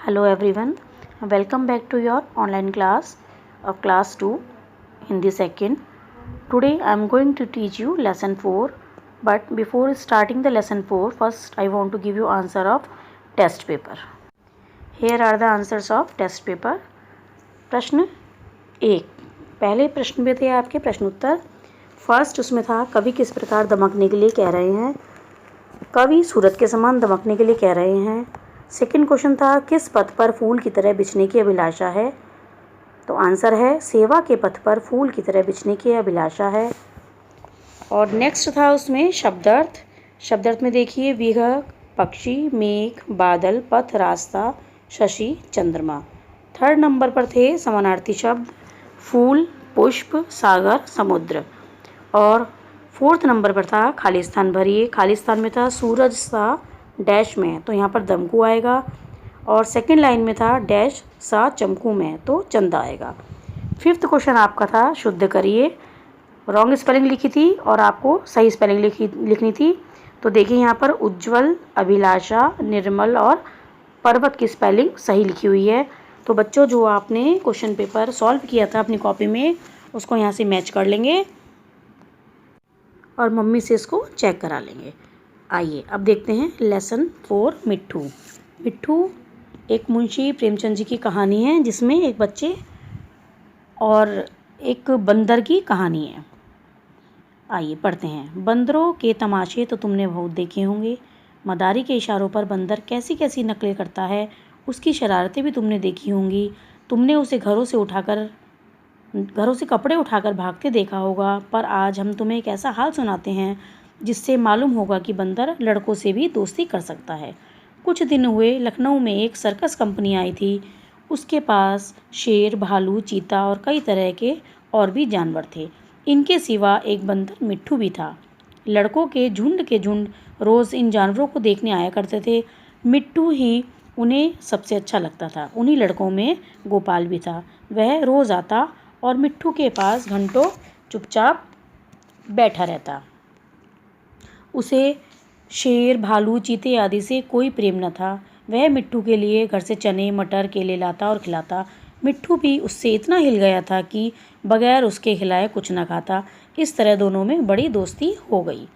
Hello everyone, welcome back to your online class of class 2 Hindi second. Today I am going to teach you lesson 4, but before starting the lesson 4, first I want to give you answer of test paper. Here are the answers of test paper. प्रश्न 1, पहले प्रश्न में थे आपके प्रश्न उत्तर. First उसमें था कवि किस प्रकार दमकने के लिए कह रहे हैं. कवि सूरज के समान दमकने के लिए कह रहे हैं. सेकंड क्वेश्चन था किस पथ पर फूल की तरह बिछने की अभिलाषा है. तो आंसर है सेवा के पथ पर फूल की तरह बिछने की अभिलाषा है. और नेक्स्ट था उसमें शब्दार्थ. शब्दार्थ में देखिए विहग, पक्षी, मेघ, बादल, पथ, रास्ता, शशि, चंद्रमा. थर्ड नंबर पर थे समानार्थी शब्द फूल, पुष्प, सागर, समुद्र. और फोर्थ नंबर पर था खाली स्थान भरिए. खाली स्थान में था सूरज सा डैश में, तो यहाँ पर दमकू आएगा. और सेकंड लाइन में था डैश सा चमकू में, तो चंदा आएगा. फिफ्थ क्वेश्चन आपका था शुद्ध करिए. रॉन्ग स्पेलिंग लिखी थी और आपको सही स्पेलिंग लिखनी थी. तो देखिए यहाँ पर उज्जवल, अभिलाषा, निर्मल और पर्वत की स्पेलिंग सही लिखी हुई है. तो बच्चों जो आपने क्वेश्चन पेपर सॉल्व किया था अपनी कॉपी में उसको यहाँ से मैच कर लेंगे और मम्मी से इसको चेक करा लेंगे. आइए अब देखते हैं लेसन 4 मिट्ठू. मिट्ठू एक मुंशी प्रेमचंद जी की कहानी है जिसमें एक बच्चे और एक बंदर की कहानी है. आइए पढ़ते हैं. बंदरों के तमाशे तो तुमने बहुत देखे होंगे. मदारी के इशारों पर बंदर कैसी कैसी नकलें करता है. उसकी शरारतें भी तुमने देखी होंगी. तुमने उसे घरों से कपड़े उठाकर भागते देखा होगा. पर आज हम तुम्हें एक ऐसा हाल सुनाते हैं जिससे मालूम होगा कि बंदर लड़कों से भी दोस्ती कर सकता है. कुछ दिन हुए लखनऊ में एक सर्कस कंपनी आई थी. उसके पास शेर, भालू, चीता और कई तरह के और भी जानवर थे. इनके सिवा एक बंदर मिट्ठू भी था. लड़कों के झुंड रोज़ इन जानवरों को देखने आया करते थे. मिट्ठू ही उन्हें सबसे अच्छा लगता था. उन्हीं लड़कों में गोपाल भी था. वह रोज़ आता और मिट्ठू के पास घंटों चुपचाप बैठा रहता. उसे शेर, भालू, चीते आदि से कोई प्रेम न था. वह मिट्ठू के लिए घर से चने, मटर, केले लाता और खिलाता. मिट्ठू भी उससे इतना हिल गया था कि बगैर उसके खिलाए कुछ न खाता. इस तरह दोनों में बड़ी दोस्ती हो गई.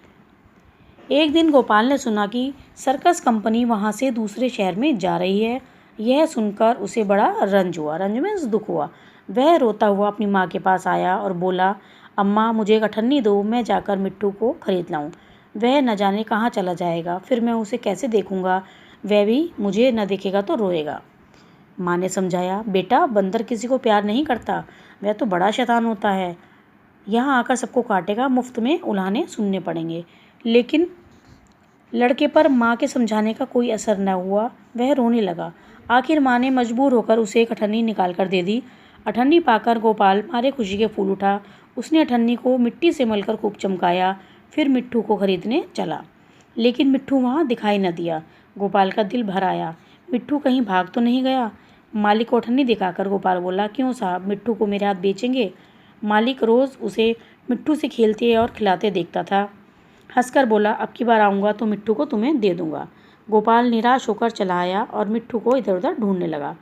एक दिन गोपाल ने सुना कि सर्कस कंपनी वहाँ से दूसरे शहर में जा रही है. यह सुनकर उसे बड़ा रंज हुआ. रंज में दुख हुआ. वह रोता हुआ अपनी माँ के पास आया और बोला, अम्मा मुझे एक अठन्नी दो, मैं जाकर मिट्ठू को खरीद लाऊं. वह न जाने कहाँ चला जाएगा, फिर मैं उसे कैसे देखूंगा. वह भी मुझे न देखेगा तो रोएगा. माँ ने समझाया, बेटा बंदर किसी को प्यार नहीं करता. वह तो बड़ा शैतान होता है. यहाँ आकर सबको काटेगा. मुफ्त में उल्हाने सुनने पड़ेंगे. लेकिन लड़के पर माँ के समझाने का कोई असर न हुआ. वह रोने लगा. आखिर माँ ने मजबूर होकर उसे एक अठन्नी निकाल कर दे दी. अठन्नी पाकर गोपाल मारे खुशी के फूल उठा. उसने अठन्नी को मिट्टी से मलकर खूब चमकाया. फिर मिट्ठू को खरीदने चला. लेकिन मिट्ठू वहाँ दिखाई न दिया. गोपाल का दिल भर आया. मिट्ठू कहीं भाग तो नहीं गया. मालिक को अठन्नी दिखाकर गोपाल बोला, क्यों साहब, मिट्ठू को मेरे हाथ बेचेंगे. मालिक रोज़ उसे मिट्ठू से खेलते और खिलाते देखता था. हंसकर बोला, अब की बार आऊँगा तो मिट्ठू को तुम्हें दे दूँगा. गोपाल निराश होकर चला आया और मिट्ठू को इधर उधर ढूंढने लगा.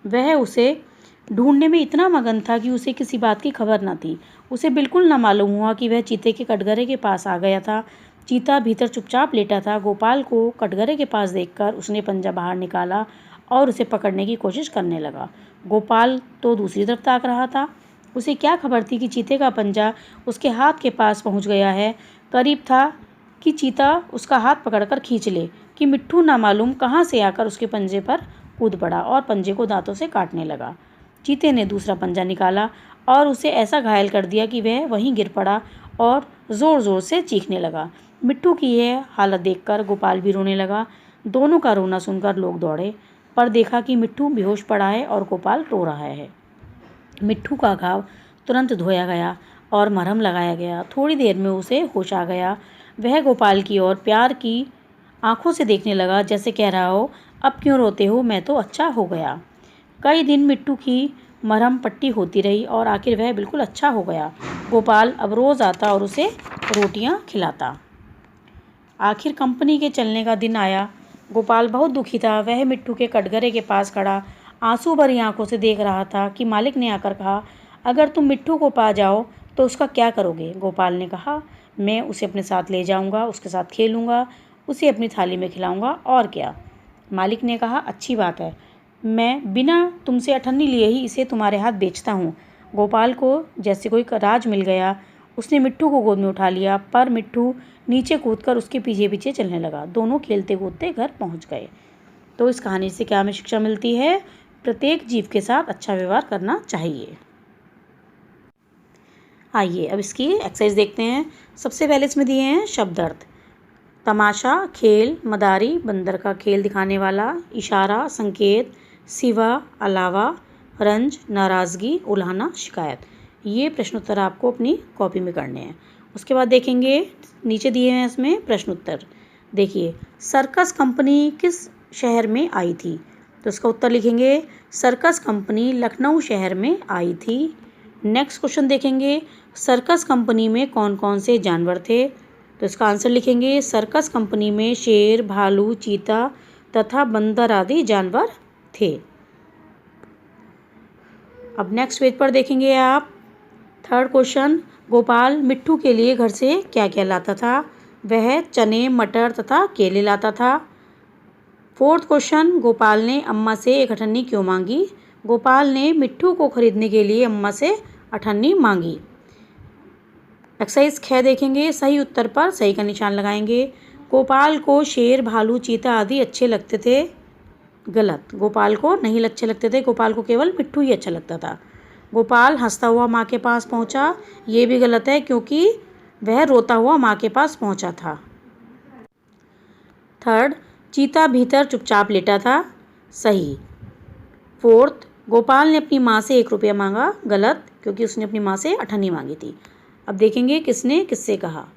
वह उसे ढूंढने में इतना मगन था कि उसे किसी बात की खबर न थी. उसे बिल्कुल न मालूम हुआ कि वह चीते के कटघरे के पास आ गया था. चीता भीतर चुपचाप लेटा था. गोपाल को कटघरे के पास देखकर उसने पंजा बाहर निकाला और उसे पकड़ने की कोशिश करने लगा. गोपाल तो दूसरी तरफ ताक रहा था. उसे क्या खबर थी कि चीते का पंजा उसके हाथ के पास पहुंच गया है. करीब था कि चीता उसका हाथ पकड़कर खींच ले कि मिट्ठू ना मालूम कहाँ से आकर उसके पंजे पर कूद पड़ा और पंजे को दांतों से काटने लगा. चीते ने दूसरा पंजा निकाला और उसे ऐसा घायल कर दिया कि वह वहीं गिर पड़ा और ज़ोर ज़ोर से चीखने लगा. मिट्ठू की यह हालत देखकर गोपाल भी रोने लगा. दोनों का रोना सुनकर लोग दौड़े, पर देखा कि मिट्ठू बेहोश पड़ा है और गोपाल रो रहा है. मिट्ठू का घाव तुरंत धोया गया और मरहम लगाया गया. थोड़ी देर में उसे होश आ गया. वह गोपाल की ओर प्यार की आंखों से देखने लगा, जैसे कह रहा हो, अब क्यों रोते हो, मैं तो अच्छा हो गया. कई दिन मिट्टू की मरहम पट्टी होती रही और आखिर वह बिल्कुल अच्छा हो गया. गोपाल अब रोज़ आता और उसे रोटियां खिलाता. आखिर कंपनी के चलने का दिन आया. गोपाल बहुत दुखी था। वह मिट्ठू के कटघरे के पास खड़ा आंसू भरी आंखों से देख रहा था कि मालिक ने आकर कहा, अगर तुम मिट्ठू को पा जाओ तो उसका क्या करोगे? गोपाल ने कहा, मैं उसे अपने साथ ले जाऊंगा, उसके साथ खेलूंगा, उसे अपनी थाली में खिलाऊंगा, और क्या। मालिक ने कहा, अच्छी बात है, मैं बिना तुमसे अठन्नी लिए ही इसे तुम्हारे हाथ बेचता हूँ। गोपाल को जैसे कोई राज मिल गया। उसने मिट्ठू को गोद में उठा लिया, पर मिट्ठू नीचे कूदकर उसके पीछे पीछे चलने लगा। दोनों खेलते कूदते घर पहुंच गए। तो इस कहानी से क्या हमें शिक्षा मिलती है? प्रत्येक जीव के साथ अच्छा व्यवहार करना चाहिए। आइए अब इसकी एक्सरसाइज देखते हैं। सबसे पहले इसमें दिए हैं शब्द अर्थ। तमाशा, खेल, मदारी, बंदर का खेल दिखाने वाला, इशारा, संकेत, सिवा, अलावा, रंज, नाराज़गी, उल्हाना, शिकायत। ये प्रश्नोत्तर आपको अपनी कॉपी में करने हैं। उसके बाद देखेंगे नीचे दिए हैं इसमें प्रश्नोत्तर। देखिए, सर्कस कंपनी किस शहर में आई थी? तो इसका उत्तर लिखेंगे, सर्कस कंपनी लखनऊ शहर में आई थी। नेक्स्ट क्वेश्चन देखेंगे, सर्कस कंपनी में कौन कौन से जानवर थे? तो इसका आंसर लिखेंगे, सर्कस कंपनी में शेर, भालू, चीता तथा बंदर आदि जानवर थे। अब नेक्स्ट पेज पर देखेंगे आप थर्ड क्वेश्चन, गोपाल मिट्ठू के लिए घर से क्या क्या लाता था? वह चने, मटर तथा केले लाता था। फोर्थ क्वेश्चन, गोपाल ने अम्मा से एक अठन्नी क्यों मांगी? गोपाल ने मिट्ठू को खरीदने के लिए अम्मा से अठन्नी मांगी। एक्सरसाइज 6 देखेंगे, सही उत्तर पर सही का निशान लगाएंगे। गोपाल को शेर, भालू, चीता आदि अच्छे लगते थे। गलत, गोपाल को नहीं अच्छे लगते थे, गोपाल को केवल मिट्ठू ही अच्छा लगता था। गोपाल हंसता हुआ माँ के पास पहुँचा, ये भी गलत है क्योंकि वह रोता हुआ माँ के पास पहुँचा था। थर्ड, चीता भीतर चुपचाप लेटा था। सही। फोर्थ, गोपाल ने अपनी माँ से 1 रुपया मांगा। गलत, क्योंकि उसने अपनी माँ से अठन्नी मांगी थी। अब देखेंगे किसने किससे कहा।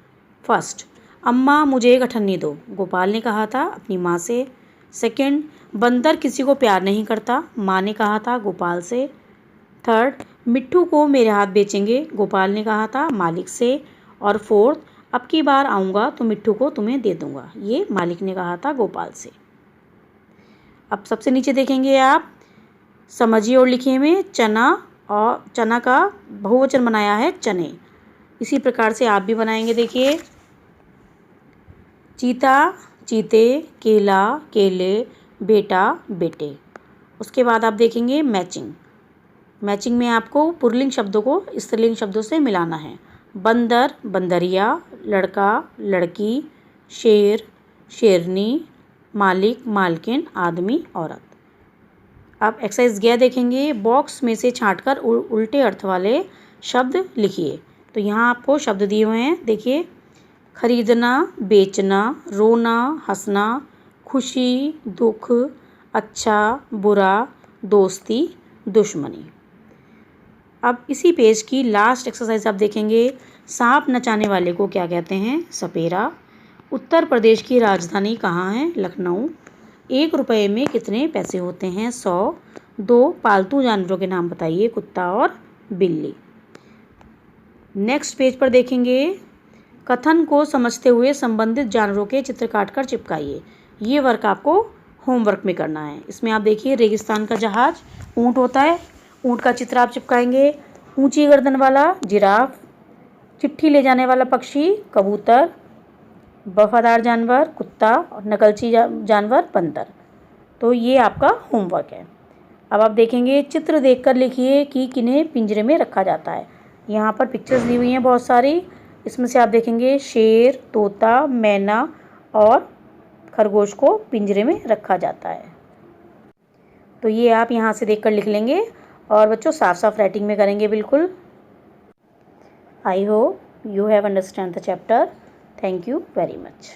फर्स्ट, अम्मा मुझे एक अठन्नी दो, गोपाल ने कहा था अपनी माँ से। सेकंड, बंदर किसी को प्यार नहीं करता, माँ ने कहा था गोपाल से। थर्ड, मिट्ठू को मेरे हाथ बेचेंगे, गोपाल ने कहा था मालिक से। और फोर्थ, अब की बार आऊँगा तो मिट्ठू को तुम्हें दे दूँगा, ये मालिक ने कहा था गोपाल से। अब सबसे नीचे देखेंगे आप, समझिए और लिखिए में चना, और चना का बहुवचन बनाया है चने। इसी प्रकार से आप भी बनाएंगे। देखिए, चीता, चीते, केला, केले, बेटा, बेटे। उसके बाद आप देखेंगे मैचिंग। मैचिंग में आपको पुल्लिंग शब्दों को स्त्रीलिंग शब्दों से मिलाना है। बंदर, बंदरिया, लड़का, लड़की, शेर, शेरनी, मालिक, मालकिन, आदमी, औरत। आप एक्सरसाइज 11 देखेंगे, बॉक्स में से छांटकर उल्टे अर्थ वाले शब्द लिखिए। तो यहाँ आपको शब्द दिए हुए हैं। देखिए, खरीदना, बेचना, रोना, हंसना, खुशी, दुख, अच्छा, बुरा, दोस्ती, दुश्मनी। अब इसी पेज की लास्ट एक्सरसाइज आप देखेंगे, सांप नचाने वाले को क्या कहते हैं? सपेरा। उत्तर प्रदेश की राजधानी कहाँ है? लखनऊ। 1 रुपये में कितने पैसे होते हैं? 100। 2 पालतू जानवरों के नाम बताइए, कुत्ता और बिल्ली। नेक्स्ट पेज पर देखेंगे, कथन को समझते हुए संबंधित जानवरों के चित्र काटकर चिपकाइए। ये वर्क आपको होमवर्क में करना है। इसमें आप देखिए, रेगिस्तान का जहाज ऊँट होता है, ऊँट का चित्र आप चिपकाएंगे। ऊंची गर्दन वाला जिराफ, चिट्ठी ले जाने वाला पक्षी कबूतर, वफादार जानवर कुत्ता और नकलची जानवर बंदर। तो ये आपका होमवर्क है। अब आप देखेंगे, चित्र देखकर लिखिए कि किन्हें पिंजरे में रखा जाता है। यहाँ पर पिक्चर्स दी हुई हैं बहुत सारी। इसमें से आप देखेंगे शेर, तोता, मैना और खरगोश को पिंजरे में रखा जाता है। तो ये आप यहाँ से देखकर लिख लेंगे और बच्चों साफ साफ राइटिंग में करेंगे बिल्कुल। I hope you have understand the chapter. Thank you very much.